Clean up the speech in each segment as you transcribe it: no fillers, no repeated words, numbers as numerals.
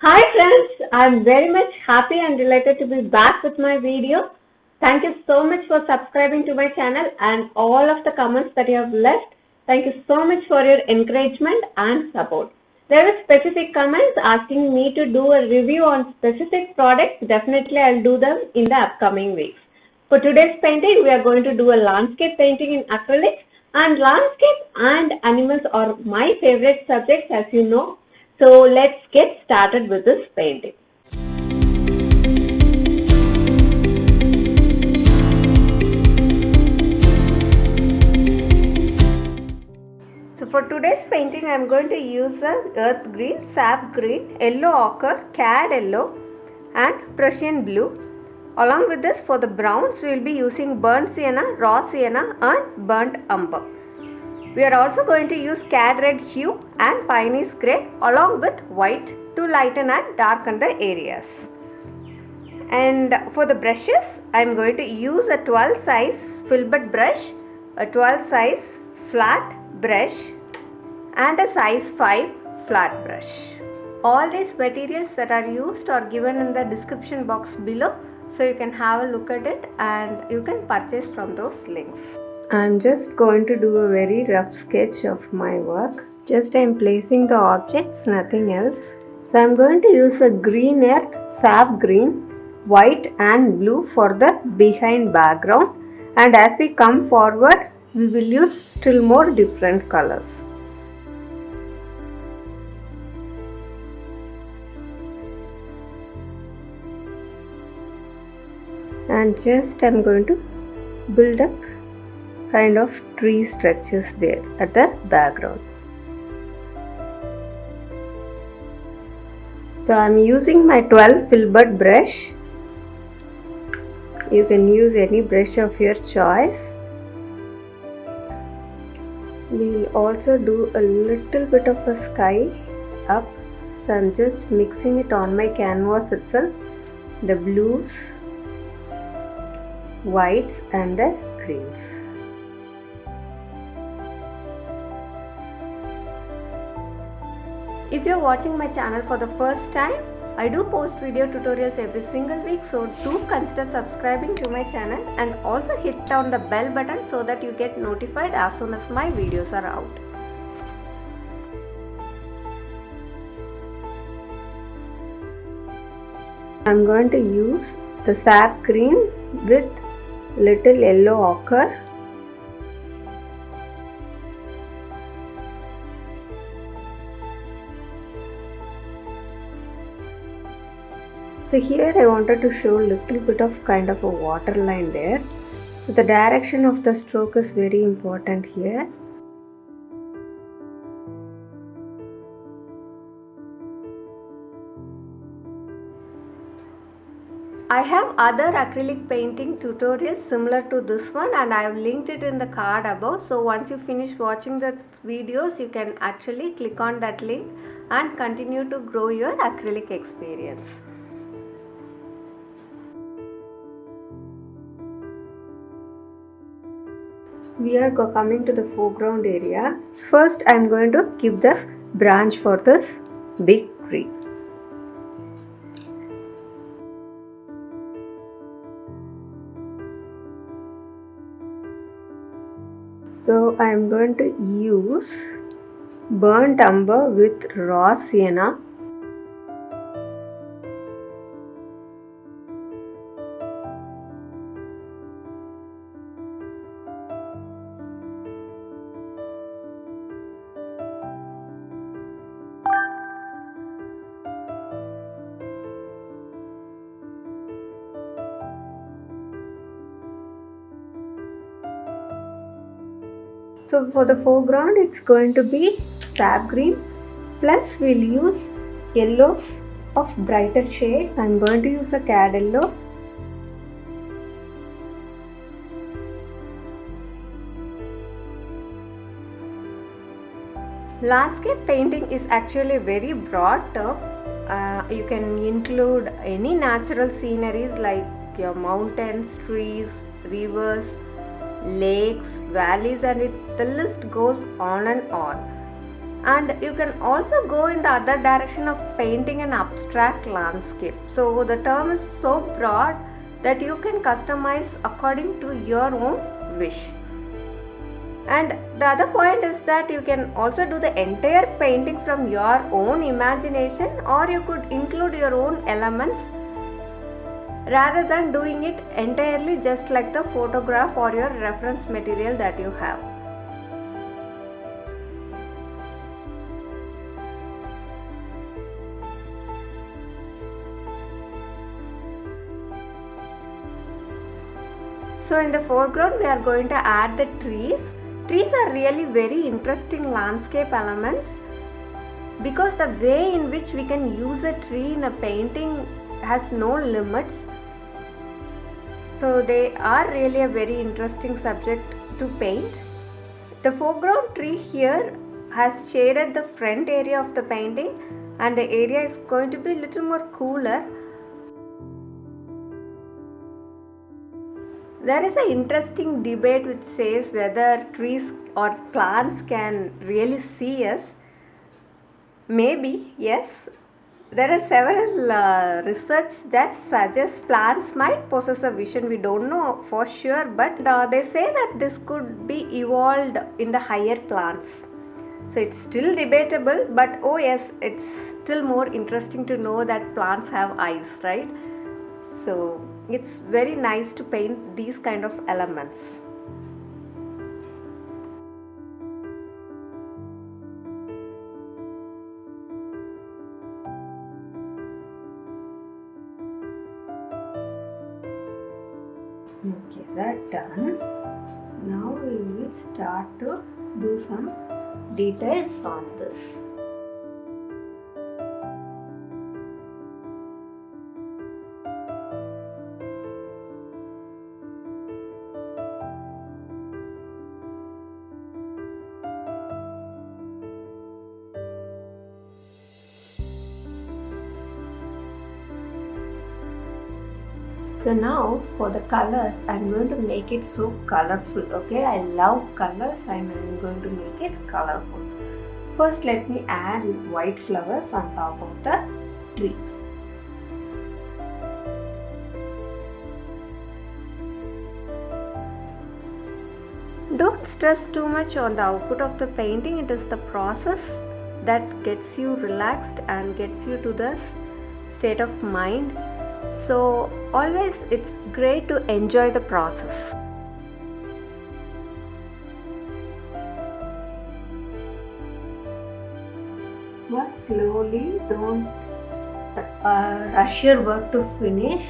Hi friends, I'm very much happy and delighted to be back with my video. Thank you so much for subscribing to my channel and all of the comments that you have left. Thank you so much for your encouragement and support. There were specific comments asking me to do a review on specific products. Definitely I'll do them in the upcoming weeks. For today's painting, we are going to do a landscape painting in acrylics, and landscape and animals are my favorite subjects, as you know. So let's get started with this painting. So for today's painting, I am going to use the earth green, sap green, yellow ochre, cad yellow and Prussian blue. Along with this, for the browns, we will be using burnt sienna, raw sienna and burnt umber. We are also going to use cad red hue and Pioneer's grey along with white to lighten and darken the areas. And for the brushes, I am going to use a 12 size filbert brush, a 12 size flat brush and a size 5 flat brush. All these materials that are used are given in the description box below, so you can have a look at it and you can purchase from those links. I'm just going to do a very rough sketch of my work. Just I'm placing the objects, nothing else. So I'm going to use a green earth, sap green, white and blue for the behind background, and as we come forward we will use still more different colors. And just I'm going to build up kind of tree structures there at the background. So I'm using my 12 filbert brush. You can use any brush of your choice. We'll also do a little bit of a sky up. So I'm just mixing it on my canvas itself. The blues, whites and the greens. If you are watching my channel for the first time, I do post video tutorials every single week, so do consider subscribing to my channel and also hit on the bell button so that you get notified as soon as my videos are out. I'm going to use the sap green with little yellow ochre. So here I wanted to show a little bit of kind of a water line there. So the direction of the stroke is very important here. I have other acrylic painting tutorials similar to this one and I have linked it in the card above. So once you finish watching the videos, you can actually click on that link and continue to grow your acrylic experience. We are coming to the foreground area. First I am going to give the branch for this big tree. So I am going to use burnt umber with raw sienna. So for the foreground it's going to be sap green plus we'll use yellows of brighter shades. I'm going to use a cad yellow. Landscape painting is actually a very broad term. You can include any natural sceneries like your mountains, trees, rivers, lakes, valleys, and the list goes on and on. And you can also go in the other direction of painting an abstract landscape. So the term is so broad that you can customize according to your own wish. And the other point is that you can also do the entire painting from your own imagination, or you could include your own elements rather than doing it entirely just like the photograph or your reference material that you have. So in the foreground we are going to add the trees. Trees are really very interesting landscape elements because the way in which we can use a tree in a painting has no limits. So they are really a very interesting subject to paint. The foreground tree here has shaded the front area of the painting, and the area is going to be a little more cooler. There is an interesting debate which says whether trees or plants can really see us. Maybe, yes. There are several research that suggests plants might possess a vision. We don't know for sure, but they say that this could be evolved in the higher plants. So it's still debatable, but oh yes, it's still more interesting to know that plants have eyes, right? So it's very nice to paint these kind of elements. Okay, that done. Now we will start to do some details on this. So now for the colors, I'm going to make it so colorful. Okay, I love colors and I'm going to make it colorful. First, let me add white flowers on top of the tree. Don't stress too much on the output of the painting. It is the process that gets you relaxed and gets you to the state of mind. So always it's great to enjoy the process. Work slowly, don't rush your work to finish.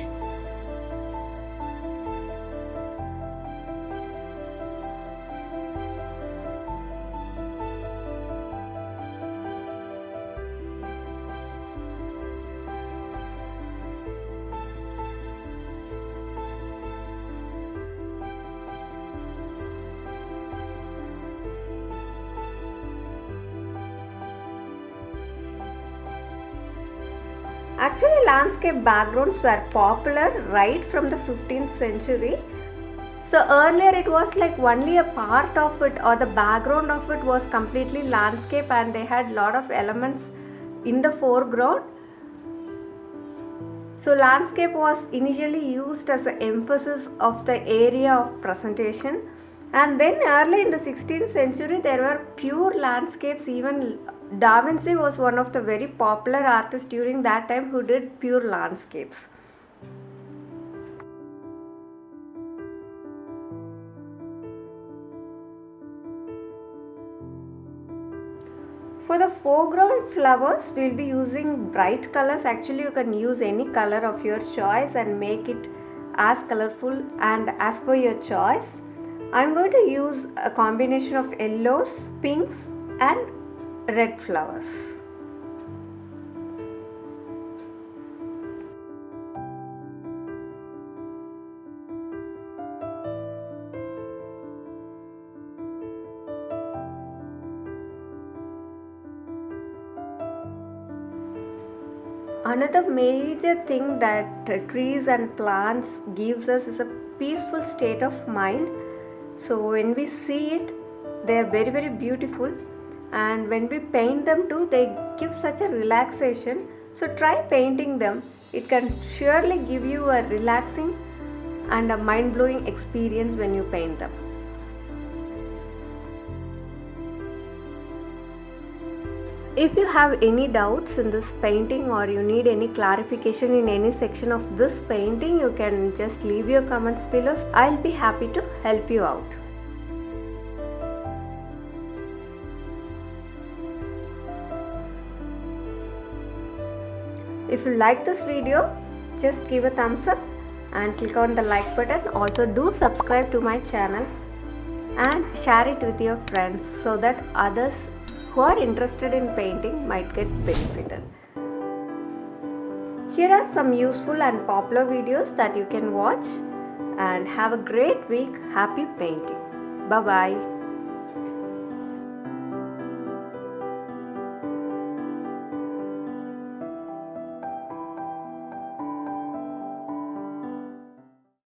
Actually, landscape backgrounds were popular right from the 15th century. So earlier it was like only a part of it, or the background of it was completely landscape, and they had lot of elements in the foreground. So landscape was initially used as an emphasis of the area of presentation, and then early in the 16th century there were pure landscapes. Even Da Vinci was one of the very popular artists during that time who did pure landscapes. For the foreground flowers, we will be using bright colors. Actually, you can use any color of your choice and make it as colorful and as per your choice. I am going to use a combination of yellows, pinks and red flowers. Another major thing that trees and plants gives us is a peaceful state of mind. So when we see it, they are very beautiful, and when we paint them too, they give such a relaxation. So try painting them. It can surely give you a relaxing and a mind-blowing experience when you paint them. If you have any doubts in this painting or you need any clarification in any section of this painting, you can just leave your comments below. I'll be happy to help you out. If you like this video, just give a thumbs up and click on the like button. Also do subscribe to my channel and share it with your friends so that others who are interested in painting might get benefited. Here are some useful and popular videos that you can watch, and have a great week. Happy painting. Bye bye.